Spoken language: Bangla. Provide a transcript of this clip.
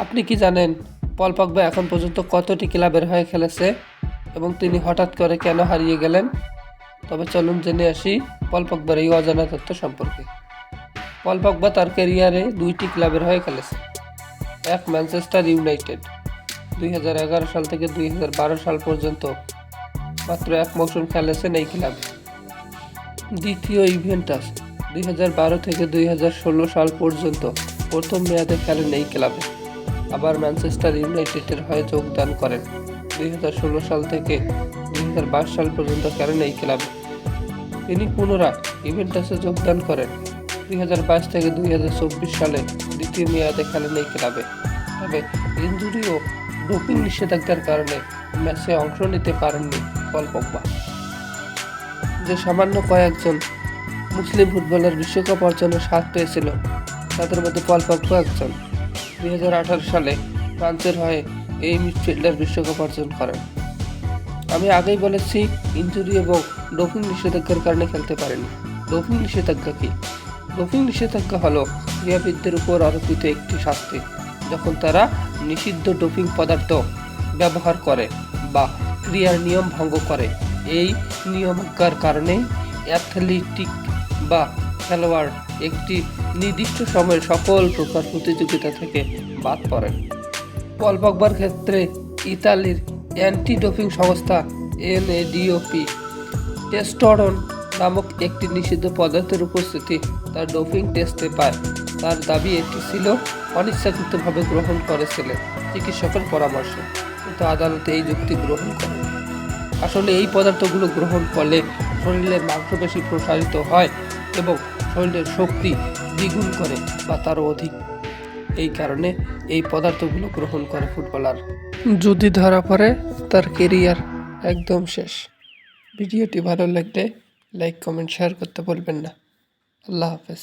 আপনি কি জানেন পল পগবা এখন পর্যন্ত কতটি ক্লাবের হয়ে খেলেছে এবং তিনি হঠাৎ করে কেন হারিয়ে গেলেন? তবে চলুন জেনে আসি পল পগবার এই অজানা তথ্য সম্পর্কে। পল পগবা তার ক্যারিয়ারে 2টি ক্লাবের হয়ে খেলেছে। এক ম্যানচেস্টার ইউনাইটেড 2011 সাল থেকে 2012 সাল পর্যন্ত মাত্র এক মৌসুম খেলেছেন এই ক্লাবে। দ্বিতীয় ইভেন্টাস 2012 থেকে 2016 সাল পর্যন্ত প্রথম মেয়াদে খেলেন এই ক্লাবে। আবার ম্যানচেস্টার ইউনাইটেডের হয়ে যোগদান করেন 2016 সাল থেকে 2022 সাল পর্যন্ত খেলেন এই ক্লাবে। তিনি পুনরায় ইভেন্টাসে যোগদান করেন 2022 থেকে 2024 সালে দ্বিতীয় মেয়াদে খেলেন এই ক্লাবে। তবে ইনজুরি ও ডোপিং নিষেধাজ্ঞার কারণে ম্যাচে অংশ নিতে পারেননি পল পগবা। যে সামান্য কয়েকজন মুসলিম ফুটবলার বিশ্বকাপ অর্জনের স্বাদ পেয়েছিল তাদের মধ্যে পল পগবা একজন। 2018 সালে ফ্রান্সের হয়ে এই মিডফিল্ডার বিশ্বকাপ অর্জন করেন। আমি আগেই বলেছি ইনজুরি এবং ডোপিং নিষেধাজ্ঞার কারণে খেলতে পারেনি। ডোপিং নিষেধাজ্ঞা কি? ডোপিং নিষেধাজ্ঞা হলো ক্রীড়াবিদদের উপর আরোপিত একটি শাস্তি যখন তারা নিষিদ্ধ ডোপিং পদার্থ ব্যবহার করে বা ক্রীড়ার নিয়ম ভঙ্গ করে। এই নিয়মাজ্ঞার কারণে অ্যাথলেটিক বা খেলোয়াড় একটি নির্দিষ্ট সময়ে সকল প্রকার প্রতিযোগিতা থেকে বাদ পড়েন। পল পগবার ক্ষেত্রে ইতালির অ্যান্টি ডোপিং সংস্থা NADOP টেস্টোস্টেরন নামক একটি নিষিদ্ধ পদার্থের উপস্থিতি তার ডোপিং টেস্টে পায়। তার দাবি এটি ছিল অনিচ্ছাকৃতভাবে গ্রহণ করেছিলেন চিকিৎসকের পরামর্শে, কিন্তু আদালতে এই যুক্তি গ্রহণ করেন। আসলে এই পদার্থগুলো গ্রহণ করলে শরীরের মাংসপেশি প্রসারিত হয় এবং শরীরের শক্তি দ্বিগুণ করে বা তারও অধিক। এই কারণে এই পদার্থগুলো গ্রহণ করে ফুটবলার। যদি ধরা পড়ে তার কেরিয়ার একদম শেষ। ভিডিওটি ভালো লাগলে লাইক কমেন্ট শেয়ার করতে বলবেন না। আল্লাহ হাফেজ।